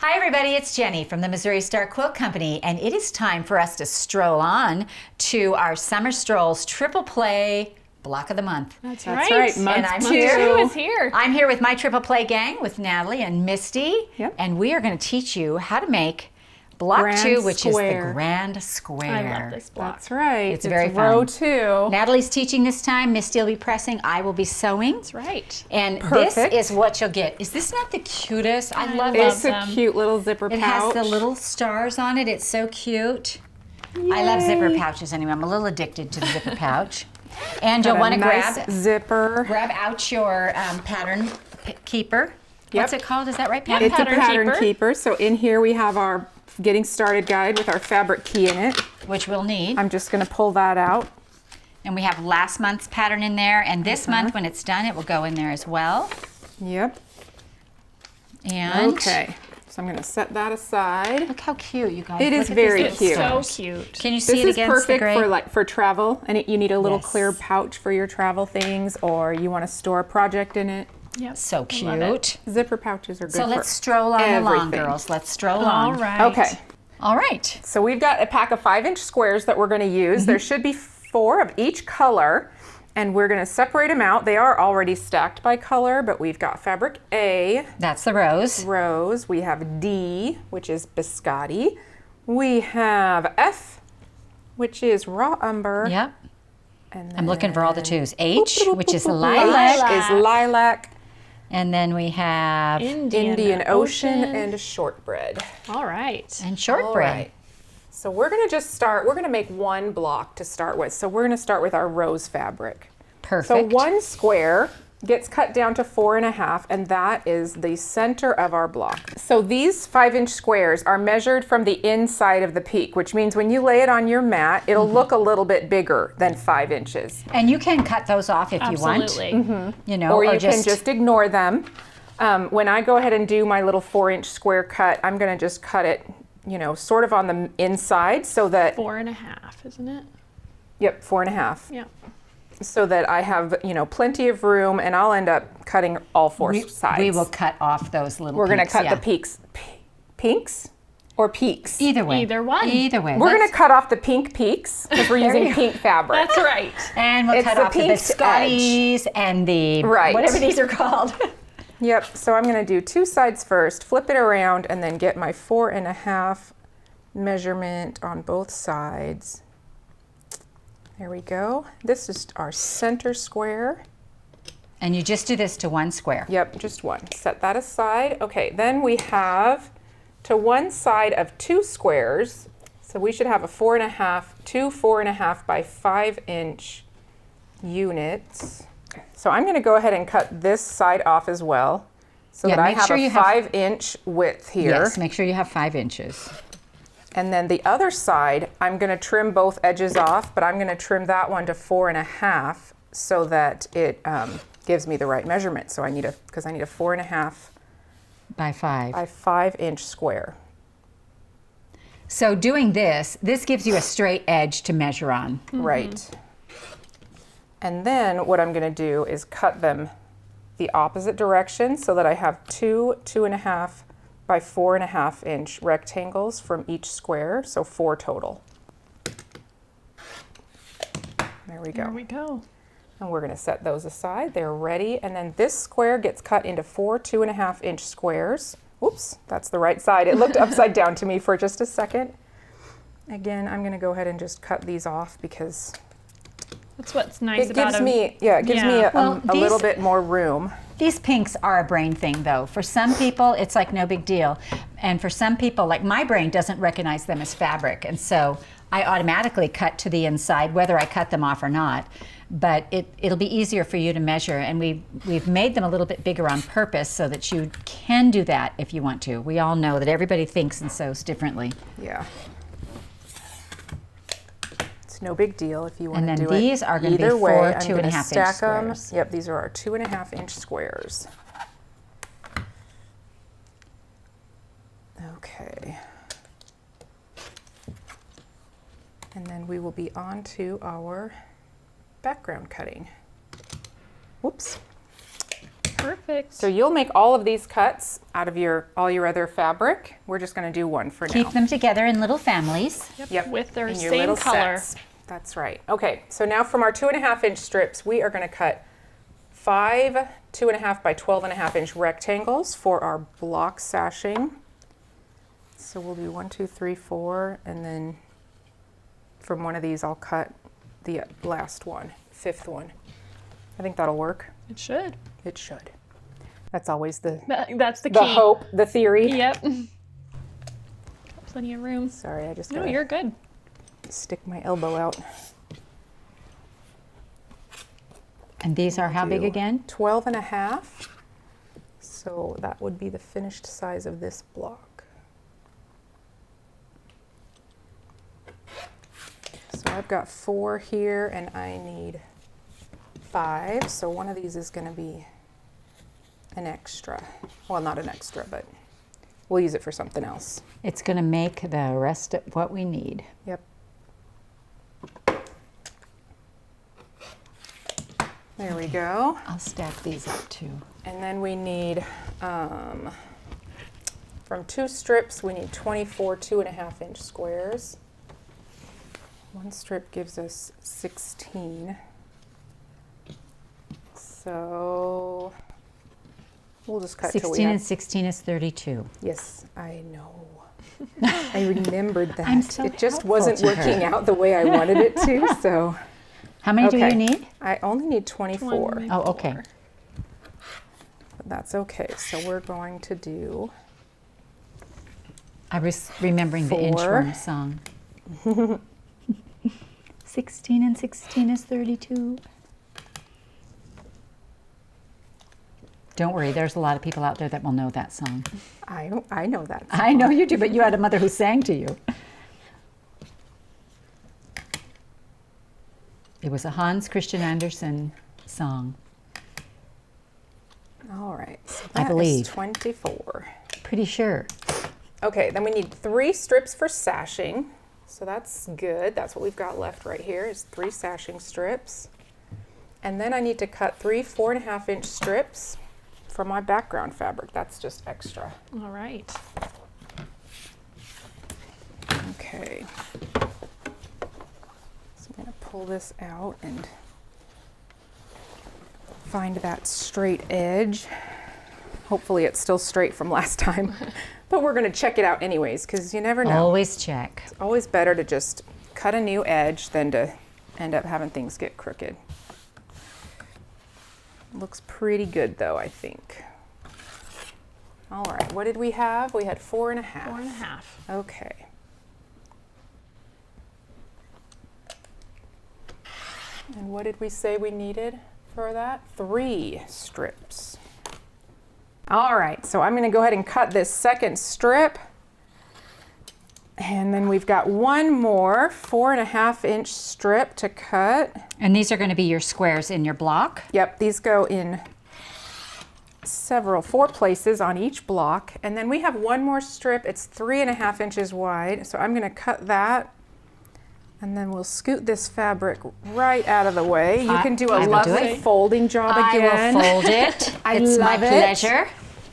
Hi everybody, it's Jenny from the Missouri Star Quilt Company, and it is time for us to stroll on to our Summer Strolls Triple Play Block of the Month. That's right. right. And I'm here. I'm here with my Triple Play gang with Natalie and Misty, and we are going to teach you how to make Block 2, which is the Grand Square. I love this block. That's right. It's very fun. Row 2. Natalie's teaching this time. Misty will be pressing. I will be sewing. That's right. And this is what you'll get. Is this not the cutest? I love It's it. a cute little zipper pouch. It has the little stars on it. It's so cute. Yay. I love zipper pouches anyway. I'm a little addicted to the zipper pouch. And you'll want to grab out your pattern keeper. What's it called? Is that right? It's a pattern keeper. So in here we have our getting started guide with our fabric key in it. Which we'll need. I'm just going to pull that out. And we have last month's pattern in there. And this month, when it's done, it will go in there as well. Yep. And okay. So I'm going to set that aside. Look how cute, you guys. It is very cute. It's so cute. Can you see it against the gray? This is perfect for travel, and you need a little clear pouch for your travel things, or you want to store a project in it. Yep. So cute. Zipper pouches are good. So let's stroll on along, girls. Let's stroll on. All right. Okay. All right. So we've got a pack of 5-inch squares that we're going to use. There should be 4 of each color, and we're going to separate them out. They are already stacked by color, but we've got fabric A. That's the rose. Rose. We have D, which is biscotti. We have F, which is raw umber. Yep. And I'm looking for all the twos. H, which is lilac. H is lilac. And then we have Indian Ocean and shortbread. All right. And shortbread. All right. So we're going to just start, we're going to make one block to start with. So we're going to start with our rose fabric. Perfect. So one square gets cut down to 4.5, and that is the center of our block. So these 5-inch squares are measured from the inside of the peak, which means when you lay it on your mat, it'll look a little bit bigger than 5 inches. And you can cut those off if you want. Absolutely. You know, or you can just ignore them. When I go ahead and do my little 4-inch square cut, I'm going to just cut it, you know, sort of on the inside so that 4.5, isn't it? Yep, 4.5. Yep. So that I have, you know, plenty of room, and I'll end up cutting all 4 sides. We will cut off those little We're going to peaks, cut the peaks. Pinks or peaks? Either way. Either one. Either way. We're going to cut off the pink peaks because we're using pink fabric. That's right. And we'll cut off the biscottis and the whatever these are called. Yep. So I'm going to do 2 sides first, flip it around, and then get my 4.5 measurement on both sides. There we go. This is our center square. And you just do this to one square. Yep, just one. Set that aside. Okay, then we have to one side of 2 squares. So we should have a 4.5, 2 4.5 by 5-inch units. So I'm going to go ahead and cut this side off as well, so that I have a 5-inch width here. Yes, make sure you have 5 inches. And then the other side, I'm going to trim both edges off, but I'm going to trim that one to 4.5 so that it gives me the right measurement. So I need because I need a 4.5 by 5-inch square. So doing this gives you a straight edge to measure on. Right. And then what I'm going to do is cut them the opposite direction so that I have 2 2.5 by 4.5-inch rectangles from each square, so 4 total. There we go. There we go. And we're going to set those aside. They're ready. And then this square gets cut into 4 2.5-inch squares. Whoops, that's the right side. It looked upside down to me for just a second. Again, I'm going to go ahead and just cut these off because that's what's nice about them. It gives me a little bit more room. These pinks are a brain thing, though. For some people, it's like no big deal. And for some people, like my brain doesn't recognize them as fabric. And so I automatically cut to the inside, whether I cut them off or not. But it'll be easier for you to measure. And we've made them a little bit bigger on purpose so that you can do that if you want to. We all know that everybody thinks and sews differently. Yeah. No big deal if you want to do it. And then these are going to be 4 2.5-inch squares. Yep, these are our 2.5-inch squares. Okay. And then we will be on to our background cutting. Whoops. Perfect. So you'll make all of these cuts out of all your other fabric. We're just going to do one for now. Keep them together in little families. Yep. With their in your same little color. sets. That's right. Okay, so now from our 2.5 inch strips, we are going to cut 5 2.5 by 12.5 inch rectangles for our block sashing. So we'll do 1, 2, 3, 4, and then from one of these I'll cut the last one, 5th one. I think that'll work. It should. It should. That's always That's the key. the hope, the theory. Yep. Plenty of room. Sorry, I just No, gotta you're good. stick my elbow out. And these are how big Do again? 12.5. So that would be the finished size of this block. So I've got 4 here and I need 5. So one of these is going to be an extra. Well, not an extra, but we'll use it for something else. It's going to make the rest of what we need. Yep. There we go. I'll stack these up too. And then we need, from 2 strips, we need 24 2.5 inch squares. 1 strip gives us 16. So we'll just cut till we 16 have, and 16 is 32. yes, I know. I remembered that. I'm so it just helpful wasn't to her. working out the way I wanted it to, so. How many do Okay. you need? I only need 24. Oh, okay. But that's okay. So we're going to do I was remembering the 4. Inchworm song. 16 and 16 is 32. Don't worry, there's a lot of people out there that will know that song. I know that. I know you do, but you had a mother who sang to you. It was a Hans Christian Andersen song. All right. So I that is believe. 24. Pretty sure. Okay, then we need 3 strips for sashing. So that's good. That's what we've got left right here is 3 sashing strips. And then I need to cut 3 4.5 inch strips for my background fabric. That's just extra. All right. Okay. So I'm going to pull this out and find that straight edge. Hopefully it's still straight from last time, but we're going to check it out anyways because you never know. Always check. It's always better to just cut a new edge than to end up having things get crooked. Looks pretty good though, I think. All right, what did we have? We had 4.5. 4.5. Okay. And what did we say we needed for that? 3 strips. All right, so I'm going to go ahead and cut this second strip. And then we've got one more 4.5 inch strip to cut. And these are going to be your squares in your block. Yep, these go in 4 places on each block. And then we have one more strip. It's 3.5 inches wide. So I'm going to cut that. And then we'll scoot this fabric right out of the way. You can do a I will do lovely it. folding job again. I will fold it. I It's my love it. pleasure.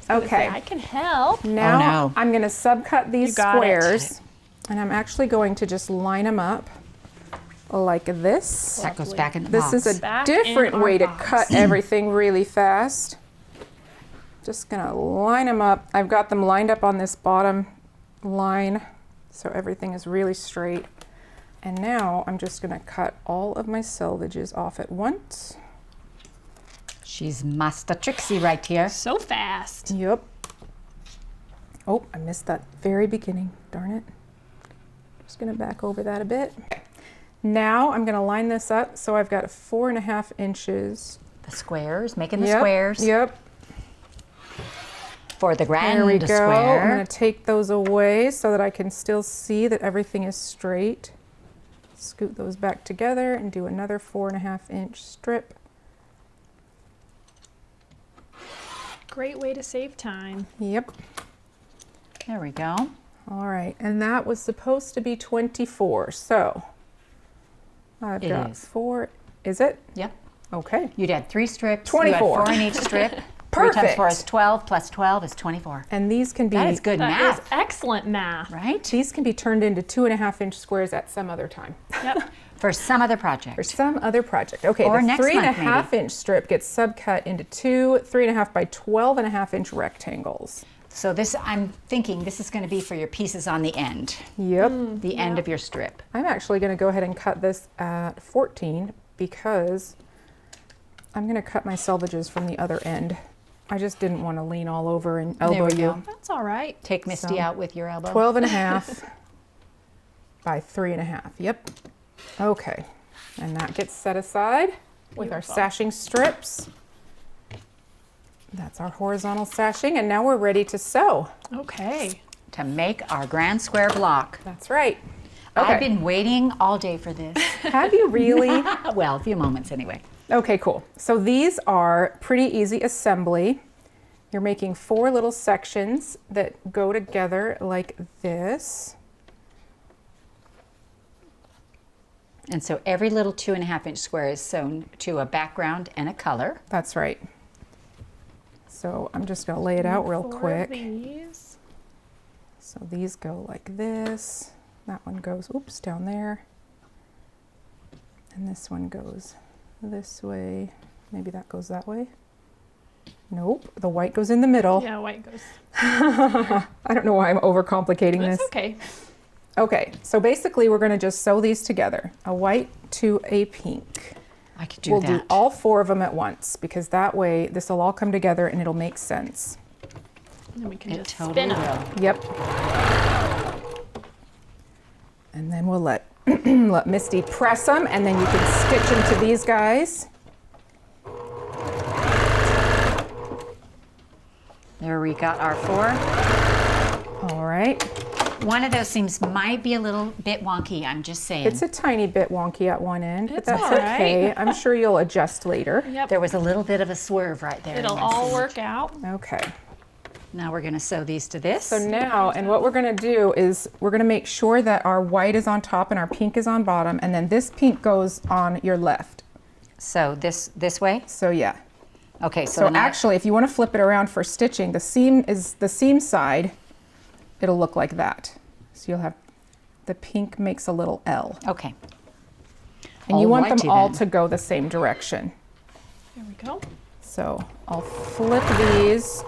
Okay. I can help. Now no. I'm going to subcut these You got it. squares. And I'm actually going to just line them up like this. That goes back in the This box. is a Back in different our way to box. cut everything really fast. Just gonna line them up. I've got them lined up on this bottom line, so everything is really straight. And now I'm just gonna cut all of my selvages off at once. She's Master Trixie right here. So fast. Yep. Oh, I missed that very beginning, darn it. Just gonna back over that a bit. Now I'm gonna line this up so I've got 4.5 inches. The squares, making the Yep, squares Yep. for the grand There we go. I'm square. going to take those away so that I can still see that everything is straight. Scoot those back together and do another 4.5 inch strip. Great way to save time. Yep. There we go. All right. And that was supposed to be 24. So I've It got is. 4. Is it? Yep. Okay. You'd had 3 strips. 24. You had 4 in each strip. 3 times 4 Perfect. is 12, plus 12 is 24. And these can be That is good That math, is excellent math. right? These can be turned into 2.5-inch squares at some other time. Yep. For some other project. For some other project. Okay, Or the next month, 3.5-inch strip gets subcut into two 3.5 by 12.5-inch rectangles. So this, I'm thinking this is going to be for your pieces on the end, Yep. the end of your strip. I'm actually going to go ahead and cut this at 14 because I'm going to cut my selvages from the other end. I just didn't want to lean all over and elbow we you. go. That's all right. Take Misty So, out with your elbow. 12.5 by 3.5. Yep. Okay. And that gets set aside with our Beautiful. sashing strips. That's our horizontal sashing, and now we're ready to sew. Okay. To make our grand square block. That's right. Okay. I've been waiting all day for this. Have you really? Well, a few moments anyway. Okay, cool. So these are pretty easy assembly. You're making 4 little sections that go together like this. And so every little 2.5-inch square is sewn to a background and a color. That's right. So I'm just gonna lay it out real 4 of quick. these. So these go like this. That one goes, oops, down there. And this one goes this way. Maybe that goes that way. Nope, the white goes in the middle. Yeah, white goes. I don't know why I'm overcomplicating That's this. okay. Okay, so basically we're gonna just sew these together. A white to a pink. I could do We'll that. do all 4 of them at once because that way this will all come together and it'll make sense. And then we can It just totally spin them. will. Yep. And then we'll let let Misty press them, and then you can stitch them to these guys. There we got our 4. All right. One of those seams might be a little bit wonky, I'm just saying. It's a tiny bit wonky at one end, but It's that's all right. okay. I'm sure you'll adjust later. Yep. There was a little bit of a swerve right there. in It'll my all seam. work out. Okay. Now we're going to sew these to this. So now, and what we're gonna do is we're gonna make sure that our white is on top and our pink is on bottom, and then this pink goes on your left. So this way? So yeah. Okay, so, So then actually, if you want to flip it around for stitching, the seam side, it'll look like that. So you'll have, the pink makes a little L. okay. And you want them Alrighty all then. to go the same direction. There we go. So I'll flip these,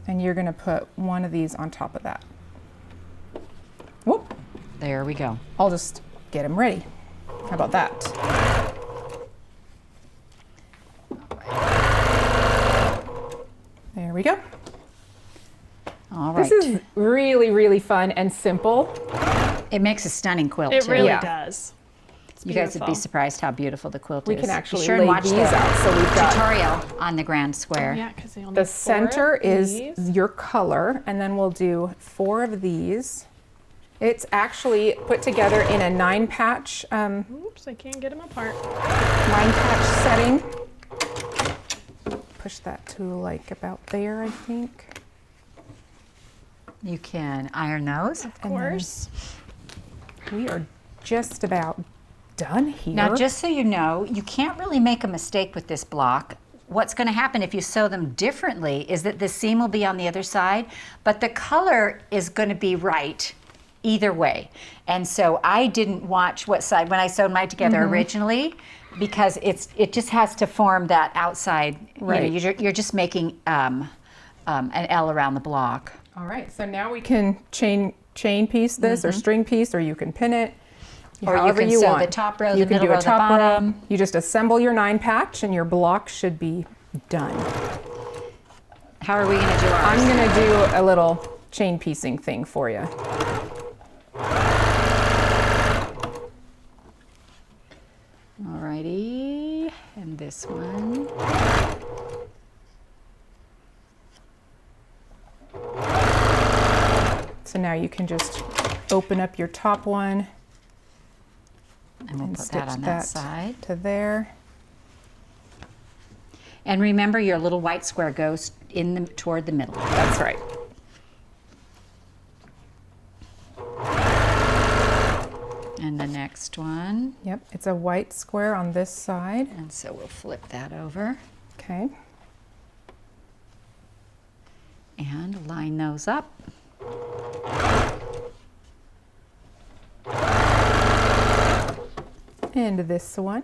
and you're gonna put one of these on top of that. Whoop, There we go. I'll just get them ready. How about that? There we go. All right. This is really, really fun and simple. It makes a stunning quilt It too. really Yeah. does. It's You guys would be beautiful. surprised how beautiful the quilt We is. can Be actually sure and lay watch these the out. So we've got tutorial on the grand square. Yeah, because they only the need 4 center of is these. your color, and then we'll do 4 of these. It's actually put together in a 9-patch Oops, I can't get them apart. 9-patch setting. Push that to like about there, I think. You can iron those. Of course. We are just about done here. Now, just so you know, you can't really make a mistake with this block. What's going to happen if you sew them differently is that the seam will be on the other side, but the color is going to be right either way. And so I didn't watch what side when I sewed mine together originally, because it just has to form that outside. Right. You know, you're just making an L around the block. All right, so now we can chain piece this or string piece, or you can pin it. Or you however can you sew want. the top row, You the can middle do a row, the top row. bottom. You just assemble your 9-patch, and your block should be done. How are we going to do ours? I'm gonna do a little chain piecing thing for you. Alrighty, and this one. So now you can just open up your top one And we'll and put stitch that on that that side. to there. And remember, your little white square goes toward the middle. That's right. And the next one. Yep, it's a white square on this side. And so we'll flip that over. Okay. And line those up. And this one.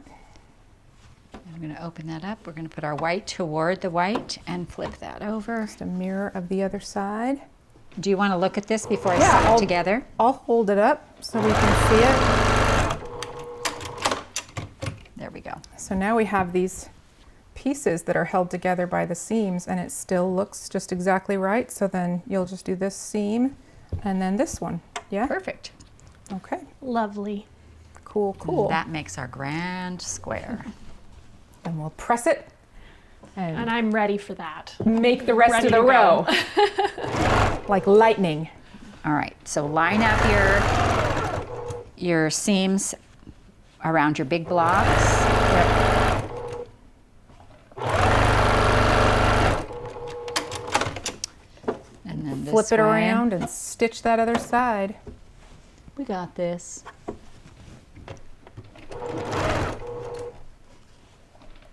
I'm going to open that up. We're going to put our white toward the white and flip that over. Just a mirror of the other side. Do you want to look at this before I Yeah, sew it together? I'll hold it up so we can see it. There we go. So now we have these pieces that are held together by the seams, and it still looks just exactly right. So then you'll just do this seam and then this one. Yeah? Perfect. Okay. Lovely. Cool, cool. That makes our grand square. And we'll press it And I'm ready for that. make the rest Ready of the to row. go. Like lightning. All right, so line up your seams around your big blocks. And then this Flip it way. around and stitch that other side. We got this.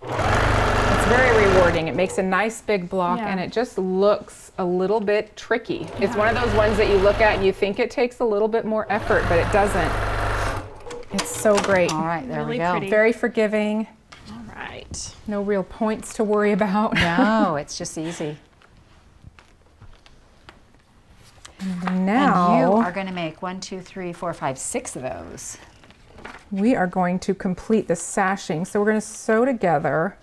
It's very rewarding. It makes a nice big block, Yeah. and it just looks a little bit tricky. It's one of those ones that you look at and you think it takes a little bit more effort, but it doesn't. It's so great. All right, there Really we go. pretty. Very forgiving. All right. No real points to worry about. No, it's just easy. And now And you are going to make 1, 2, 3, 4, 5, 6 of those. we are going to complete the sashing. So we're going to sew together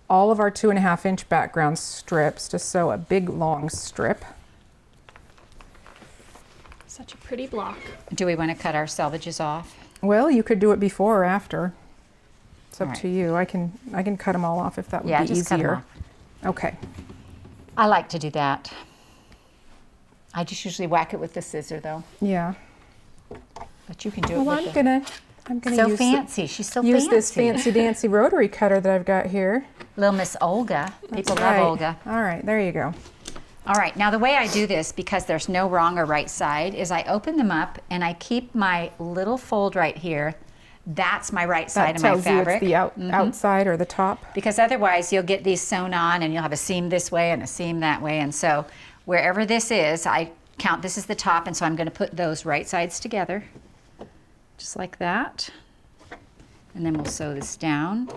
all of our 2.5 inch background strips to sew a big long strip. Such a pretty block. Do we want to cut our selvages off? Well, you could do it before or after. It's up All to you. I can cut them all off if that would Yeah, be just cut 'em easier. off. Okay. I like to do that. I just usually whack it with the scissor though, Yeah. but you can do it Well, with I'm gonna so use fancy. She's so use fancy. this fancy dancy rotary cutter that I've got here. Little Miss Olga. People That's love right. Olga. All right, there you go. All right, now the way I do this, because there's no wrong or right side, is I open them up and I keep my little fold right here. That's my right side That of my tells you fabric. it's the outside or the top. Because otherwise you'll get these sewn on and you'll have a seam this way and a seam that way. And so wherever this is, I count this is the top, and so I'm going to put those right sides together, just like that. And then we'll sew this down.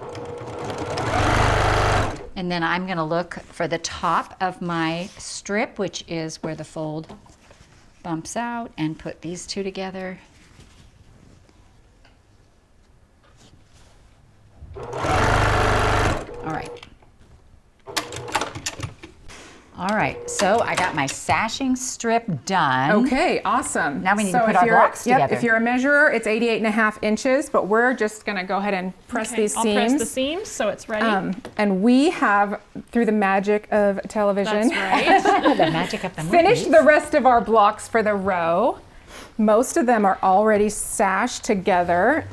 And then I'm going to look for the top of my strip, which is where the fold bumps out, and put these two together. All right. All right, so I got my sashing strip done. Okay, awesome. Now we need to So put if our you're- blocks together. If you're a measurer, it's 88.5 inches, but we're just gonna go ahead and press Okay, these I'll seams. press the seams so it's ready. And we have, through the magic of television, That's right. The magic of the finished movies. the rest of our blocks for the row. Most of them are already sashed together.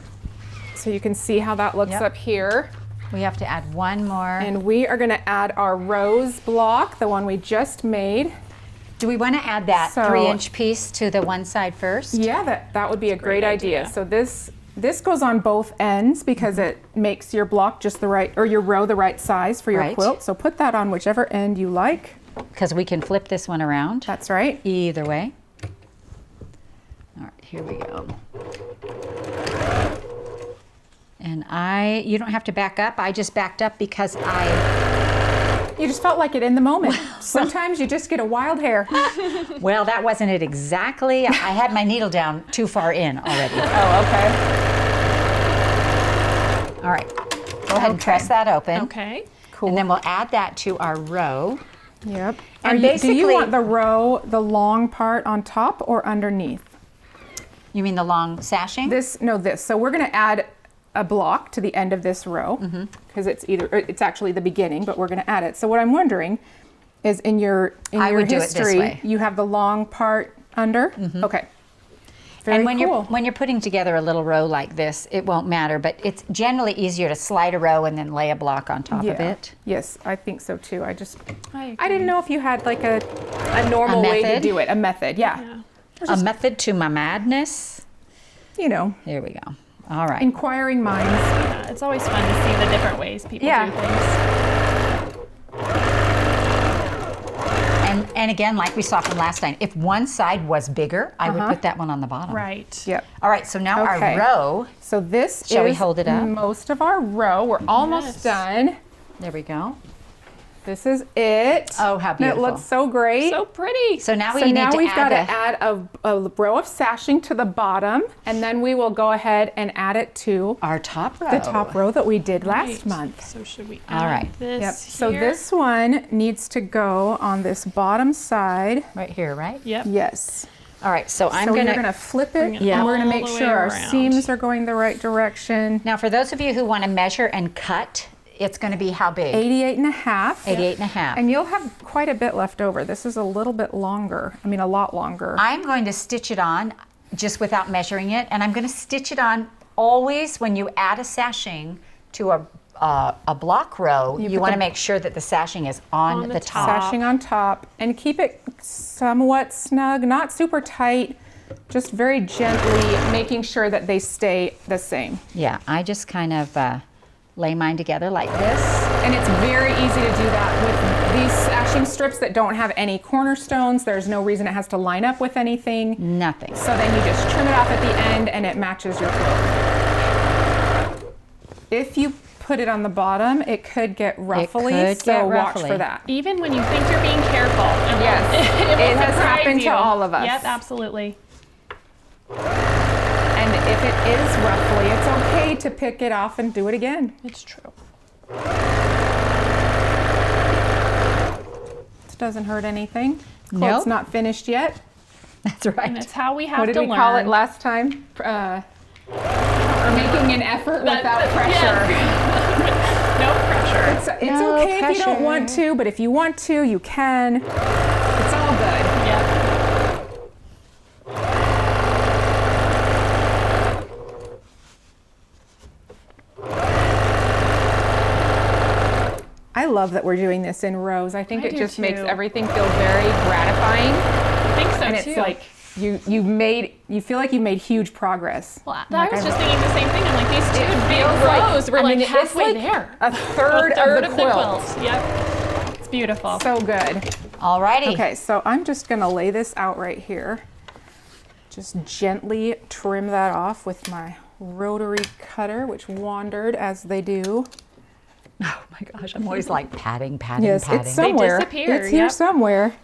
So you can see how that looks Yep. up here. We have to add one more. And we are gonna add our rose block, the one we just made. Do we want to add that So- 3-inch piece to the one side first? Yeah, that would be a great idea. idea. So this goes on both ends because it makes your block just the right, or your row the right size for your Right. quilt. So put that on whichever end you like. Because we can flip this one around. That's right. Either way. All right, here we go. And you don't have to back up. I just backed up because You just felt like it in the moment. Sometimes you just get a wild hair. well, that wasn't it exactly. I had my needle down too far in already. Oh, okay. All right, go ahead and press that open. Okay. Cool. And then we'll add that to our row. Yep. And do you basically- want the row, the long part on top or underneath? You mean the long sashing? This. So we're gonna add a block to the end of this row because it's actually the beginning, but we're gonna add it. So what I'm wondering is in your I would do it this history, way. you have the long part under? Okay. Very and when cool. you're putting together a little row like this, it won't matter, but it's generally easier to slide a row and then lay a block on top of it. Yes, I think so too. I I didn't know if you had like a normal way to method? do it, a method. Yeah. Yeah. A method to my madness. You know, Here we go. All right. inquiring minds. Yeah, it's always fun to see the different ways people Yeah. do things. And again, like we saw from last time, if one side was bigger, I would put that one on the bottom. Right. Yep. All right, so now Okay. our row, So this Shall we is hold it up? most of our row. We're almost Yes. done. there we go. This is it. Oh, how And beautiful. it looks so great. So pretty. So now we So need now to we've got to add add a row of sashing to the bottom, and then we will go ahead and add it to our top row. the top row that we did last Right. month. So should we All add right. this Yep. So here? this one needs to go on this bottom side. Right here, right? Yep. Yes. All right, so I'm So gonna. you're gonna flip it, Bring it and we're gonna all make the way sure our around. seams are going the right direction. Now, for those of you who want to measure and cut, it's going to be how big? 88 and a half. 88 and a half. And you'll have quite a bit left over. This is a little bit longer. I mean, a lot longer. I'm going to stitch it on just without measuring it, and I'm going to stitch it on always when you add a sashing to a block row. You put want to the- make sure that the sashing is on, the top. Sashing on top, and keep it somewhat snug, not super tight, just very gently making sure that they stay the same. Yeah, I just kind of lay mine together like this. And it's very easy to do that with these sashing strips that don't have any cornerstones. There's no reason it has to line up with anything. Nothing. So then you just trim it off at the end and it matches your quilt. If you put it on the bottom, it could get ruffly, could so get watch ruffly. for that. Even when you think you're being careful. Yes, it, will it has surprise happened to you. all of us. Yep, absolutely. And if it is ruffly, it's okay to pick it off and do it again. It's true. It doesn't hurt anything. Nope. Quilt's not finised yet. That's And right. it's how we have What did to we learn. call it last time? Or making an effort without pressure. No pressure. It's No okay if you don't pressure. want to, but if you want to, you can. It's all good. Yep. I love that we're doing this in rows. I think I it do just makes too. everything feel very gratifying. I think so And too. it's like you feel like you made huge progress. Well, I was just thinking the same thing. I'm like, these two big rows, we're like it's halfway like there. A third, of the quilt. Yep. It's beautiful. So good. All righty. Okay, so I'm just gonna lay this out right here. Just gently trim that off with my rotary cutter, which wandered as they do. Oh my gosh, I'm always like patting, patting, Yes, patting. it's somewhere. disappear, It's here yep. somewhere.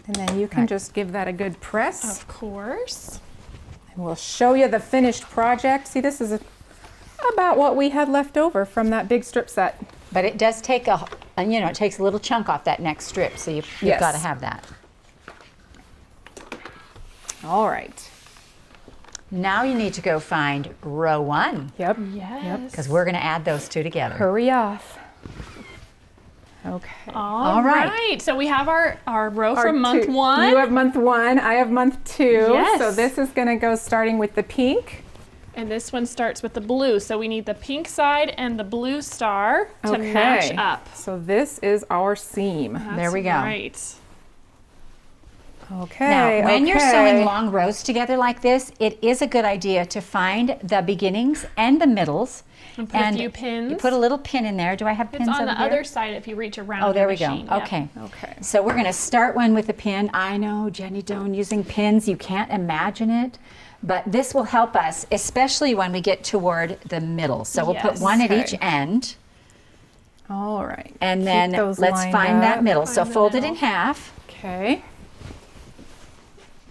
And then you can just give that a good press. Of course. And we'll show you the finished project. See, this is about what we had left over from that big strip set. But it does take it takes a little chunk off that next strip, so you've Yes. got to have that. All right. Now you need to go find row 1, Yep. Yes. because we're going to add those two together. Hurry off. Okay. All right. right. So we have our row Our from month two- 1. You have month 1, I have month 2. Yes. So this is gonna go starting with the pink. And this one starts with the blue. So we need the pink side and the blue star to match up. So this is our seam. There we go. Right. Okay. Now, when you're okay. sewing long rows together like this, it is a good idea to find the beginnings and the middles. And put a few pins. You put a little pin in there. Do I have pins It's on over the here? other side if you reach around Oh, there your we go. machine. Yep. Okay. Okay. So we're going to start one with a pin. I know, Jenny Doan using pins. You can't imagine it. But this will help us, especially when we get toward the middle. So we'll put Yes. one at Okay. each end. All right. And Keep then those let's lined find that up. middle. So Find the fold it in middle. half. Okay.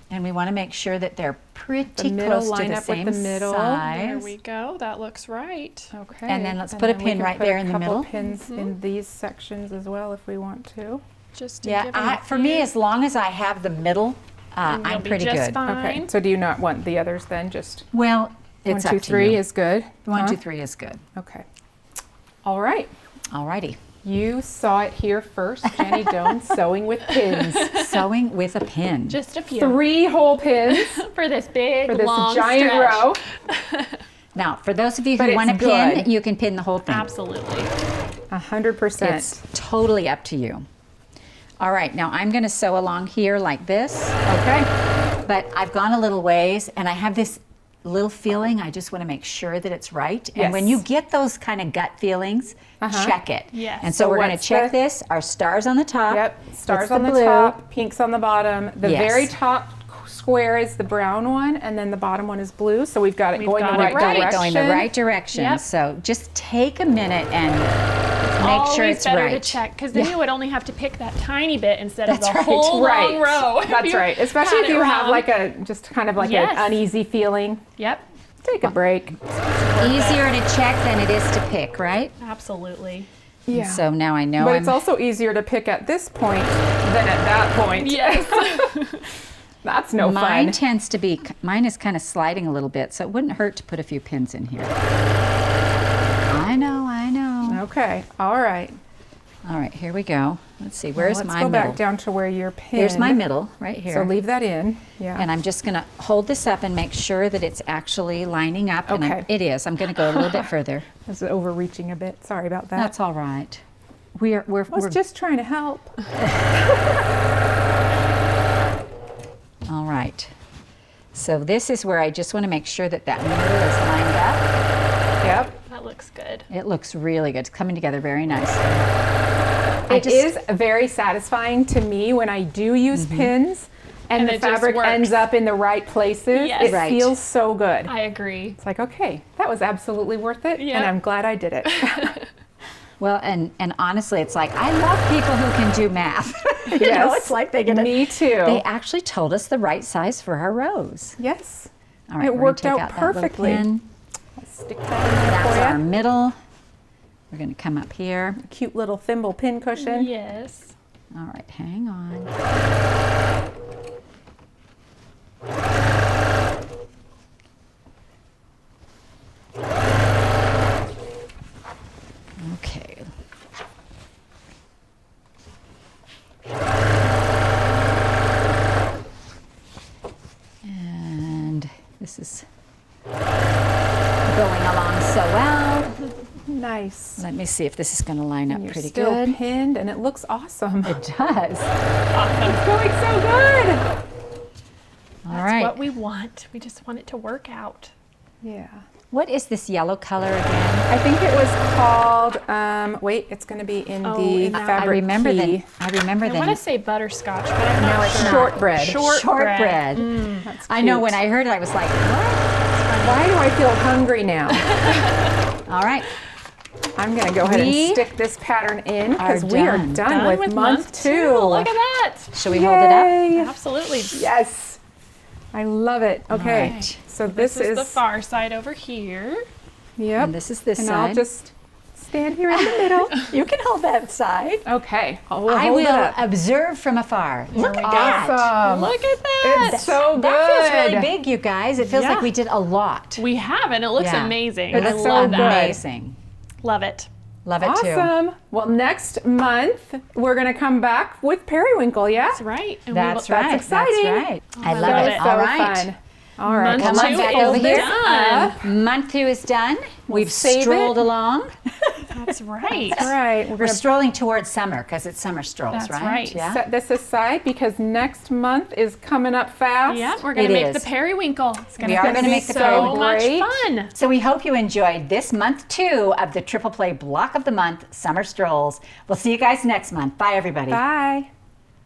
And we want to make sure that they're pretty The middle close to line the up with same the middle. size. There we go. That looks right. Okay. And then let's put a we pin can right put there a in the couple middle. pins in these sections as well if we want to. Just to Yeah, give 'em a for me, few. as long as I have the middle, And you'll I'm be pretty just good. fine. Okay. So do you not want the others then? Just Well, it's 1, 2, up to 3 you. is good. 1, Huh? 2, 3 is good. Okay. All right. Alrighty. You saw it here first, Jenny Doan sewing with pins. Sewing with a pin. Just a few 3 whole pins for this big, for this long giant stretch. row. Now, for those of you But who it's want to pin, good. you can pin the whole thing. Absolutely. 100%. It's totally up to you. All right, now I'm going to sew along here like this, Okay. but I've gone a little ways and I have this little feeling. I just want to make sure that it's right. And when Yes. you get those kind of gut feelings, check it. Yes. And so, So we're going to what's check the- this. Our stars on the top. Yep, stars That's on the blue. top, pinks on the bottom. The Yes. very top square is the brown one, and then the bottom one is blue. So we've got it going got the it right right. direction. Going the right direction. Yep. So just take a minute and make sure Always it's better right. to check, because then you would only have to pick that tiny bit instead That's of the right. whole Right. long row. if That's you right. Especially had if it you have wrong. like a just kind of like Yes. an uneasy feeling. Yep, Take a break. Easier to check than it is to pick, right? absolutely. Yeah. So now I know But I'm it's also easier to pick at this point than at that point. Yes. That's no mine fun. tends to be, mine is kind of sliding a little bit, so it wouldn't hurt to put a few pins in here. I know, I know. Okay. All right. All right, here we go. Let's see, where's Let's my go middle? back down to where you're pinned. Here's my middle, right here. So leave that in. Yeah. And I'm just going to hold this up and make sure that it's actually lining up. And Okay. it is. I'm going to go a little bit further. I was overreaching a bit. Sorry about that. That's all right. We're I was just trying to help. all right. So this is where I just want to make sure that that middle is lined up. Yep. That looks good. It looks really good. It's coming together very nicely. It is very satisfying to me when I do use pins and And the it just fabric works. ends up in the right places. Yes. It Right. feels so good. I agree. It's like, okay, that was absolutely worth it, Yeah. and I'm glad I did it. Well, and honestly, it's like, I love people who can do math. You know, Yes. it's like they get Me too. They actually told us the right size for our rows. Yes. All right, It we're gonna worked take out out that little perfectly. pin. Stick that in there That's for our you. middle. We're going to come up here. Cute little thimble pin cushion. Yes. All right, hang on. Okay. And this is going along so well. Nice. Let me see if this is going to line up You're pretty still good. pinned, and it looks awesome. It does. It's going so good. All That's right. what we want. We just want it to work out. Yeah. What is this yellow color again? I think it was called. Wait, it's going to be in Oh, the in that- fabric I remember key. the. I remember I the. want to say butterscotch, but I'm No, not it's sure. not. Shortbread. Shortbread. That's I know cute. when I heard it, I was like, what? Why do I feel hungry now? All right. I'm going to go ahead We and stick this pattern in because are we are done. done with month two. Look at that. Shall we hold it up? Yay. Absolutely. Yes. I love it. Okay. right. So This this is the far side over here. Yep. And this is this And side. I'll just stand here in the middle. You can hold that side. Okay. We'll I hold it will up. observe from afar. Look we at go. that. Awesome. Look at that. It's so good. That feels really big, you guys. It feels Yeah. like we did a lot. We have, and it looks Yeah. amazing. It I looks love that. amazing. Love it. Love it too. Awesome. Well, next month we're going to come back with periwinkle, yeah? That's right. And That's we will, right. exciting. That's right. I I love love it. it. All right. Fun. All right. Month Come two on back is over here. done. Month 2 is done. We've save strolled it. along. That's right. All right. We're strolling towards summer because it's summer strolls, That's right? right. Yeah. set this aside because next month is coming up fast. Yeah, we're going It to make is. the periwinkle. It's going We to are be gonna make the so periwinkle. much Great. fun. So we hope you enjoyed this month 2 of the Triple Play Block of the Month Summer Strolls. We'll see you guys next month. Bye, everybody. Bye.